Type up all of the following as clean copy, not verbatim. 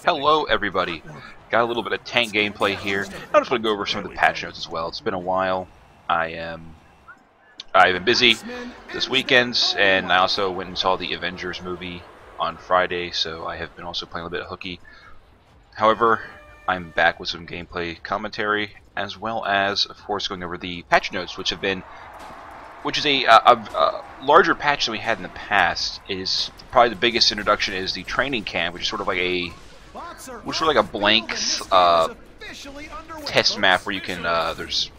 Hello everybody, got a little bit of tank gameplay here. I'm just going to go over some of the patch notes as well. It's been a while. I've been busy this weekend, and I also went and saw the Avengers movie on Friday, so I have been also playing a little bit of hooky. However, I'm back with some gameplay commentary, as well as, of course, going over the patch notes, which is a larger patch than we had in the past. It is probably the biggest introduction is the training camp, which is sort of like a blank test map where you can there's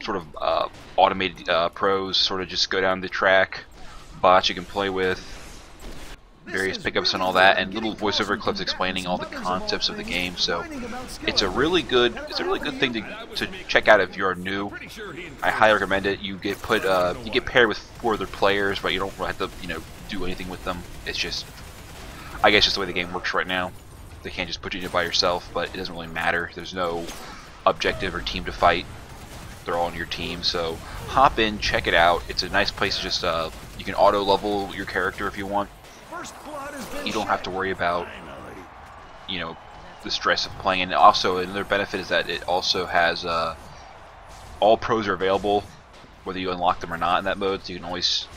sort of automated pros sort of just go down the track, bots you can play with, various pickups and all that, and little voiceover clips explaining all the concepts of the game. So it's a really good thing to check out if you're new. I highly recommend it. You get paired with 4 other players, but you don't have to do anything with them. It's just, I guess, just the way the game works right now. They can't just put you in it by yourself, but it doesn't really matter. There's no objective or team to fight. They're all on your team, so hop in, check it out. It's a nice place to just you can auto level your character if you want. You don't have to worry about the stress of playing. And also another benefit is that it also has all pros are available whether you unlock them or not in that mode, so you can always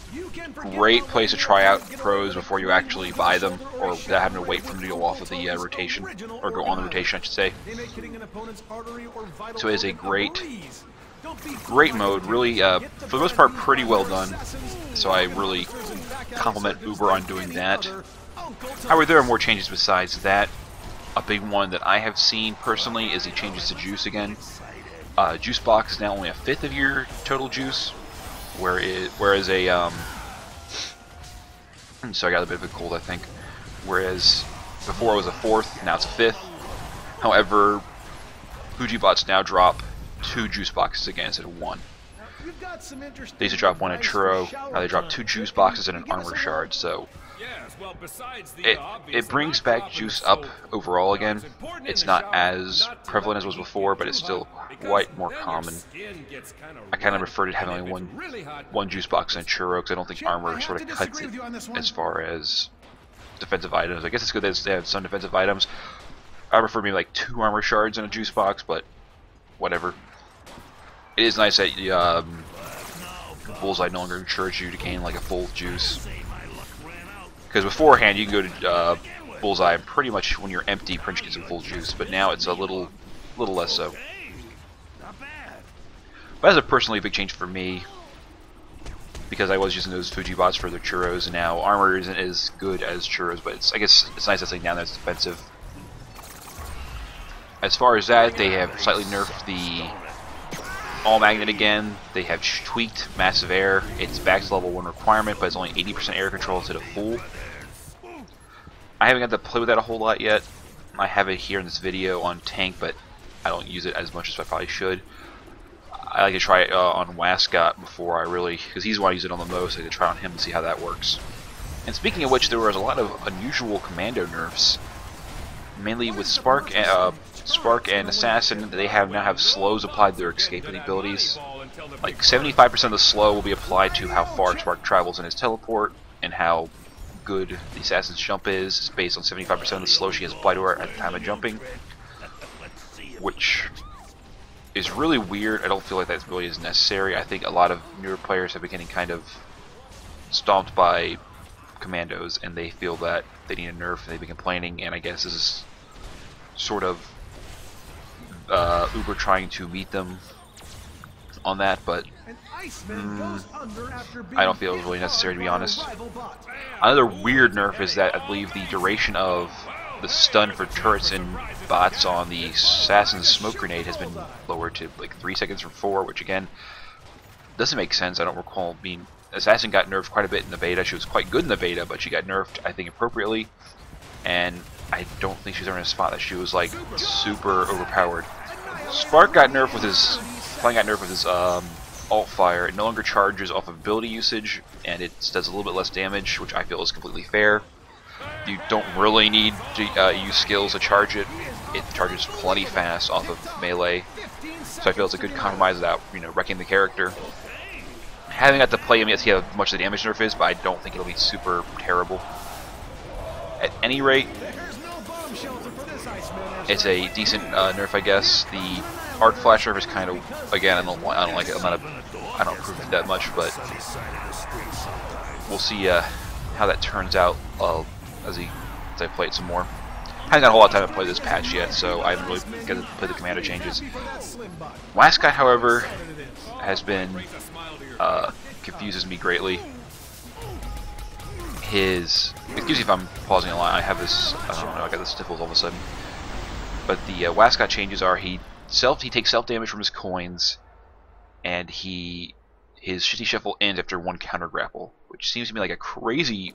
great place to try out pros before you actually buy them, or without having to wait for them to go off of the rotation, or go on the rotation I should say. So it is a great mode, really for the most part pretty well done, so I really compliment Uber on doing that. However, there are more changes besides that. A big one that I have seen personally is the changes to juice again. Juice box is now only 1/5 of your total juice, whereas a so I got a bit of a cold I think. Whereas before it was 1/4, now it's 1/5. However, Fujibots now drop 2 juice boxes again instead of 1. They used to drop 1 at Churro, now they drop 2 juice boxes and an armor shard, so it brings back juice up overall again. It's not as prevalent as it was before, but it's still quite more common. I kind of prefer to having only one juice box and Churro, because I don't think armor sort of cuts it as far as defensive items. I guess it's good that they have some defensive items. I prefer maybe like 2 armor shards in a juice box, but whatever. It is nice that Bullseye no longer encourages you to gain like a full juice. Because beforehand you can go to Bullseye and pretty much when you're empty, pretty much get some full juice, but now it's a little less so. But that's a personally big change for me, because I was using those Fujibots for their Churros, and now armor isn't as good as Churros, but I guess it's nice that something now that's defensive. As far as that, they have slightly nerfed the all magnet again. They have tweaked massive air. It's back to level 1 requirement, but it's only 80% air control instead of full. I haven't got to play with that a whole lot yet. I have it here in this video on tank, but I don't use it as much as I probably should. I like to try it on Wascott before I really, because he's the one I use it on the most. I like to try on him and see how that works. And speaking of which, there was a lot of unusual commando nerfs, mainly with Spark and Assassin. They now have slows applied to their escaping abilities. Like 75% of the slow will be applied to how far Spark travels in his teleport, and how good the Assassin's jump is based on 75% of the slow she has applied to her at the time of jumping, which is really weird. I don't feel like that really is necessary. I think a lot of newer players have been getting kind of stomped by commandos, and they feel that they need a nerf, and they've been complaining, and I guess this is sort of Uber trying to meet them on that, but I don't feel it was really necessary, to be honest. Another weird nerf is that I believe the duration of the stun for turrets and bots on the Assassin's smoke grenade has been lowered to like 3 seconds from 4, which again doesn't make sense. I don't recall being Assassin got nerfed quite a bit in the beta. She was quite good in the beta, but she got nerfed, I think, appropriately, and I don't think she's ever in a spot that she was like super overpowered. Spark got nerfed with his alt fire. It no longer charges off of ability usage, and it does a little bit less damage, which I feel is completely fair. You don't really need to use skills to charge it. It charges plenty fast off of melee, so I feel it's a good compromise without wrecking the character. Haven't got to play him yet to see how much the damage nerf is, but I don't think it'll be super terrible. At any rate, It's a decent nerf, I guess. The arc flash nerf is kind of, again, I don't like it. I don't approve it that much, but we'll see how that turns out as I play it some more. I haven't got a whole lot of time to play this patch yet, so I haven't really got to play the commando changes. Last guy, however, has been confuses me greatly. Excuse me if I'm pausing a lot. I have this. I don't know. I got the sniffles all of a sudden. But the Wascott changes are he takes self damage from his coins, and his shitty shuffle ends after one counter grapple, which seems to me like a crazy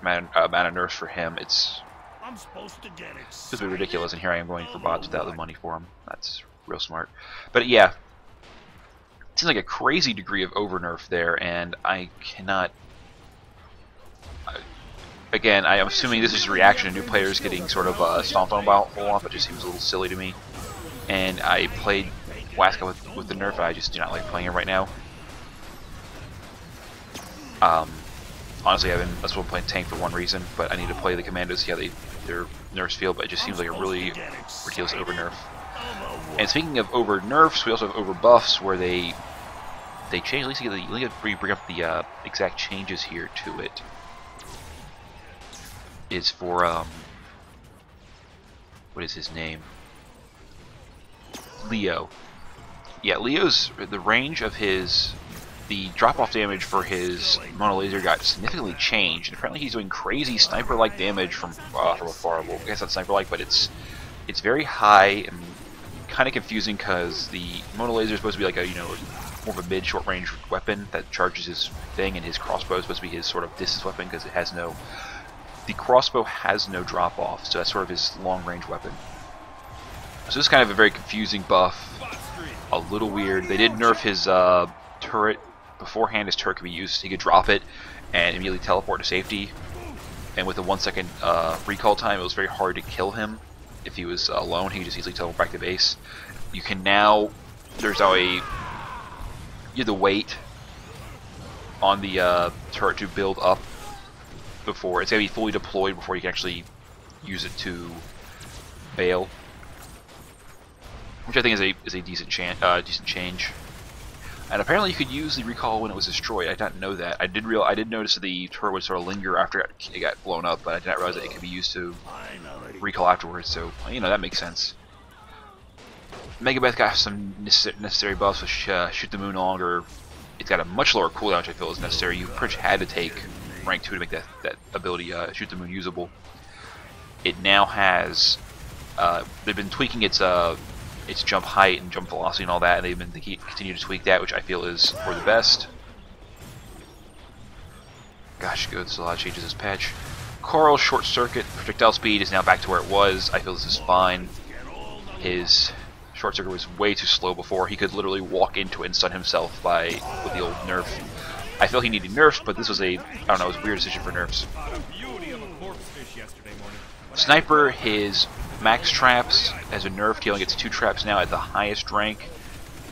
amount of nerfs for him. It's a bit ridiculous, and here I am going for bots without the money for them. That's real smart. But yeah, it seems like a crazy degree of over nerf there, and I cannot. Again, I am assuming this is a reaction to new players getting sort of stomped on a whole lot, but it just seems a little silly to me. And I played Wascott with the nerf, and I just do not like playing it right now. Honestly, that's what I'm playing tank for one reason, but I need to play the commandos, see how their nerfs feel, but it just seems like a really ridiculous over nerf. And speaking of over nerfs, we also have over buffs where they change. At least let me bring up the exact changes here to it. Is for what is his name? Leo. Yeah, Leo's the range of the drop-off damage for his Mono Laser got significantly changed. And apparently, he's doing crazy sniper-like damage from afar. Well, I guess not sniper-like, but it's very high and kind of confusing because the Mono Laser is supposed to be like a more of a mid-short range weapon that charges his thing, and his crossbow is supposed to be his sort of distance weapon because it has no. The crossbow has no drop-off, so that's sort of his long-range weapon. So this is kind of a very confusing buff. A little weird. They did nerf his turret. Beforehand, his turret could be used. He could drop it and immediately teleport to safety. And with a 1 second recall time, it was very hard to kill him. If he was alone, he could just easily teleport back to base. You can now... There's now you have to wait on the turret to build up before it's gonna be fully deployed before you can actually use it to bail, which I think is a decent change. And apparently, you could use the recall when it was destroyed. I did not know that. I did notice that the turret would sort of linger after it got blown up, but I did not realize that it could be used to recall afterwards. So that makes sense. Megabeth got some necessary buffs with shoot the moon longer. It's got a much lower cooldown, which I feel is necessary. You pretty much had to take rank 2 to make that ability shoot the moon usable. It now has they've been tweaking its jump height and jump velocity and all that, and they've been continue to tweak that, which I feel is for the best. Gosh, good, so a lot of changes this patch. Coral's short circuit projectile speed is now back to where it was. I feel this is fine. His short circuit was way too slow before. He could literally walk into it and stun himself with the old nerf. I feel he needed nerfs, but this was it was a weird decision for nerfs. Sniper, his max traps as a nerf, he only gets 2 traps now at the highest rank.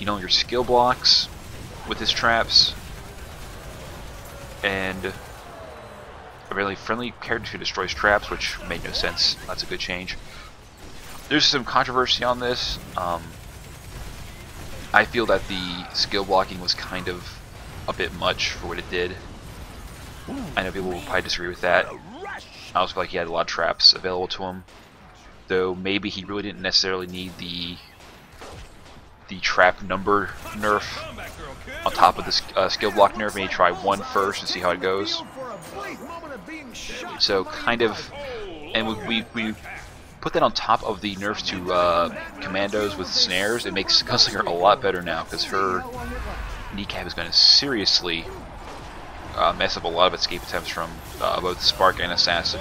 You no longer skill blocks with his traps. And a really friendly character who destroys traps, which made no sense. That's a good change. There's some controversy on this. I feel that the skill blocking was kind of a bit much for what it did. I know people will probably disagree with that. I also feel like he had a lot of traps available to him, though maybe he really didn't necessarily need the trap number nerf on top of the skill block nerf. Maybe try one first and see how it goes. So kind of, and we put that on top of the nerfs to commandos with snares. It makes Gunslinger a lot better now because her kneecap is going to seriously mess up a lot of escape attempts from both Spark and Assassin.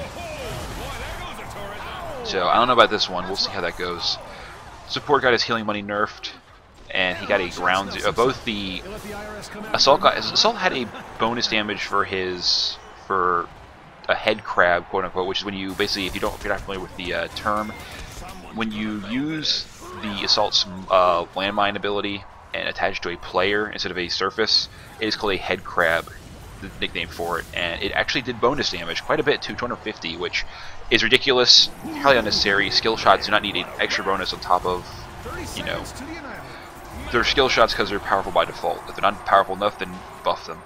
So I don't know about this one. We'll see how that goes. Support got his healing money nerfed, and he got a ground. Both the Assault had a bonus damage for a head crab, quote unquote, which is when you basically, if you're not familiar with the term, when you use the Assault's landmine ability and attach it to a player instead of a surface, it is called a head crab. the nickname for it, and it actually did bonus damage quite a bit to 250, which is ridiculous, highly unnecessary. Skill shots do not need an extra bonus on top of, you know, they're skill shots because they're powerful by default. If they're not powerful enough, then buff them.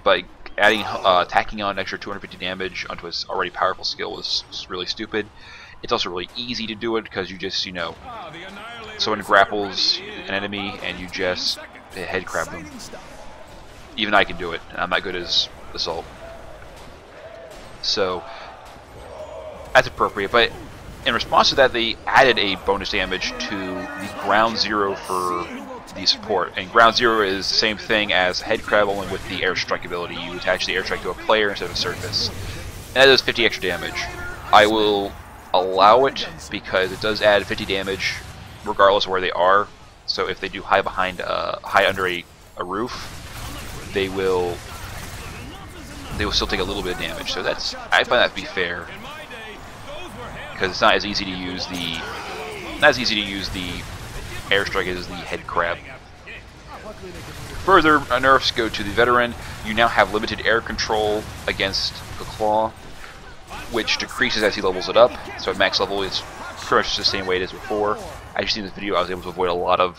But adding, tacking on an extra 250 damage onto his already powerful skill is really stupid. It's also really easy to do it because you just, you know, someone grapples an enemy and you just head crab them. Even I can do it, and I'm not good as Assault. So, that's appropriate, but in response to that, they added a bonus damage to the ground zero for the support. And ground zero is the same thing as head crab, only with the airstrike ability. You attach the airstrike to a player instead of a surface. And that does 50 extra damage. I will allow it because it does add 50 damage regardless of where they are. So if they do high behind, high under a roof, they will still take a little bit of damage. So that's, I find that to be fair, because it's not as easy to use the airstrike as the head crab. Further nerfs go to the veteran. You now have limited air control against the claw, which decreases as he levels it up. So at max level, it's pretty much the same way it is before. As you see in this video, I was able to avoid a lot of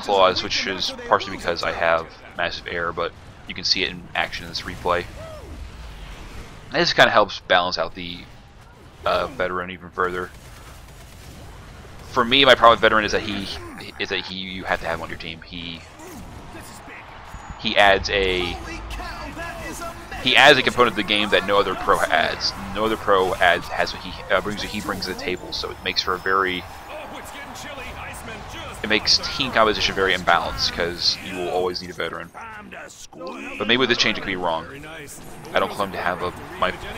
claws, which is partially because I have massive air, but you can see it in action in this replay. And this kind of helps balance out the veteran even further. For me, my problem with veteran is that you have to have him on your team. He adds a component to the game that no other pro adds. No other pro has what he brings to the table. So it makes for it makes team composition very imbalanced because you will always need a veteran. But maybe with this change it could be wrong. I don't claim to have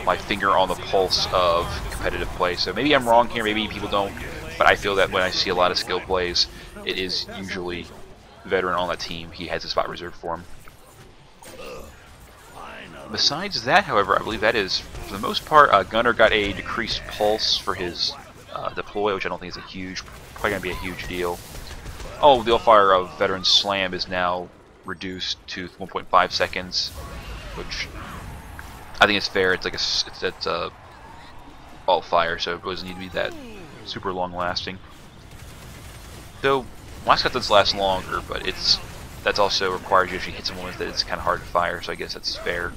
my finger on the pulse of competitive play, so maybe I'm wrong here. Maybe people don't. But I feel that when I see a lot of skill plays, it is usually veteran on that team. He has a spot reserved for him. Besides that, however, I believe that is, for the most part, Gunner got a decreased pulse for his deploy, which I don't think is probably going to be a huge deal. Oh, the fire of Veteran Slam is now reduced to 1.5 seconds, which I think is fair. It's like it's all fire, so it doesn't need to be that super long lasting. Though last cut does last longer, but that's also requires you to hit someone with it. It's kind of hard to fire, so I guess that's fair.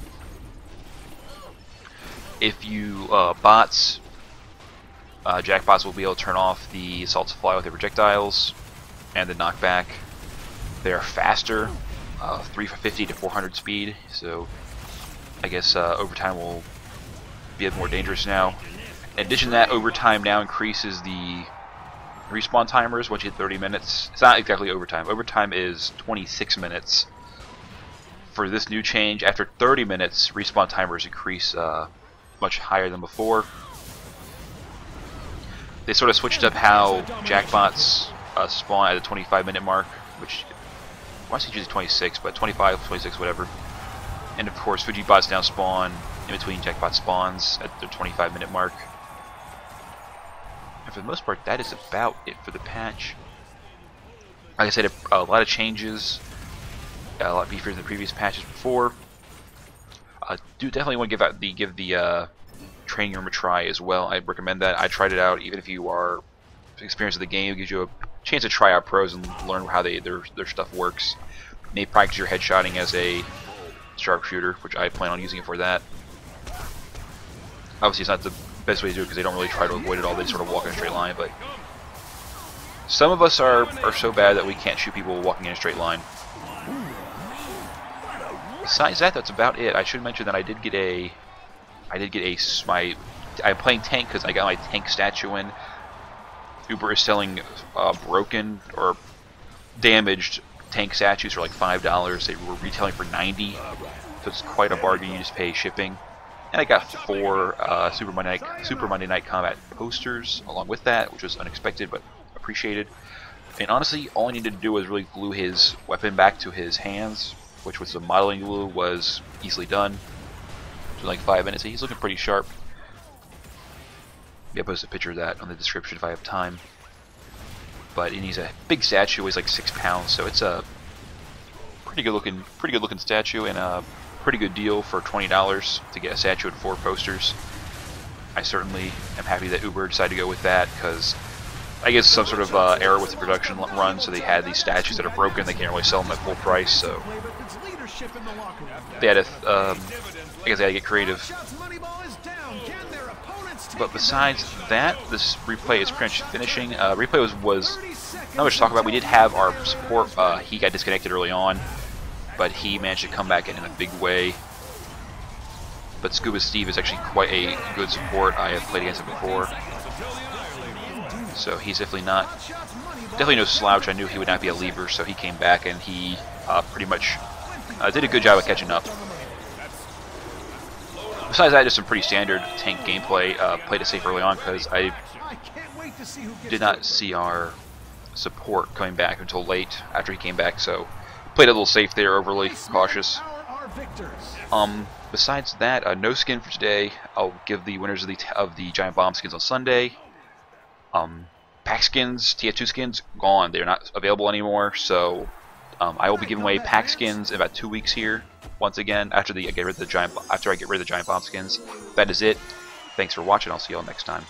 If you bots, jackbots will be able to turn off the assault to fly with their projectiles and the knockback. They are faster, 350 to 400 speed, so I guess overtime will be a bit more dangerous now. In addition to that, overtime now increases the respawn timers once you hit 30 minutes. It's not exactly overtime. Overtime is 26 minutes. For this new change, after 30 minutes, respawn timers increase much higher than before. They sort of switched up how jackbots spawn at the 25-minute mark, which I want to say usually 26, but 25, 26, whatever. And of course, Fujibots now spawn in between jackbot spawns at the 25-minute mark. And for the most part, that is about it for the patch. Like I said, a lot of changes, a lot beefier than the previous patches before. Do definitely want to give the training room a try as well. I recommend that. I tried it out. Even if you are experienced with the game, it gives you a chance to try out pros and learn how their stuff works. Maybe practice your headshotting as a sharpshooter, which I plan on using it for that. Obviously, it's not the best way to do it because they don't really try to avoid it all. They sort of walk in a straight line, but some of us are so bad that we can't shoot people walking in a straight line. Besides that, that's about it. I should mention that I'm playing tank because I got my tank statue in. Uber is selling broken or damaged tank statues for like $5. They were retailing for $90, so it's quite a bargain. You just pay shipping. And I got 4 Super Monday Night Combat posters along with that, which was unexpected but appreciated. And honestly, all I needed to do was really glue his weapon back to his hands, which with some modeling glue was easily done. It was like 5 minutes. He's looking pretty sharp. Maybe I'll post a picture of that on the description if I have time. But he's a big statue, weighs like 6 pounds, so it's a pretty good looking statue, and a pretty good deal for $20 to get a statue and 4 posters. I certainly am happy that Uber decided to go with that, because I guess some sort of error with the production run, so they had these statues that are broken. They can't really sell them at full price, so they had to, I guess they had to get creative. But besides that, this replay is pretty much finishing. Replay was not much to talk about. We did have our support. He got disconnected early on, but he managed to come back in a big way. But Scuba Steve is actually quite a good support. I have played against him before, so he's definitely no slouch. I knew he would not be a lever, so he came back and he pretty much did a good job of catching up. Besides that, just some pretty standard tank gameplay. Played it safe early on because I did not see our support coming back until late after he came back, so played a little safe there, overly cautious. Besides that, no skin for today. I'll give the winners of the Giant Bomb skins on Sunday. Pack skins, TF2 skins, gone. They're not available anymore, so I will be giving away pack skins in about 2 weeks here. Once again, after I get rid of the Giant Bomb skins. That is it. Thanks for watching. I'll see you all next time.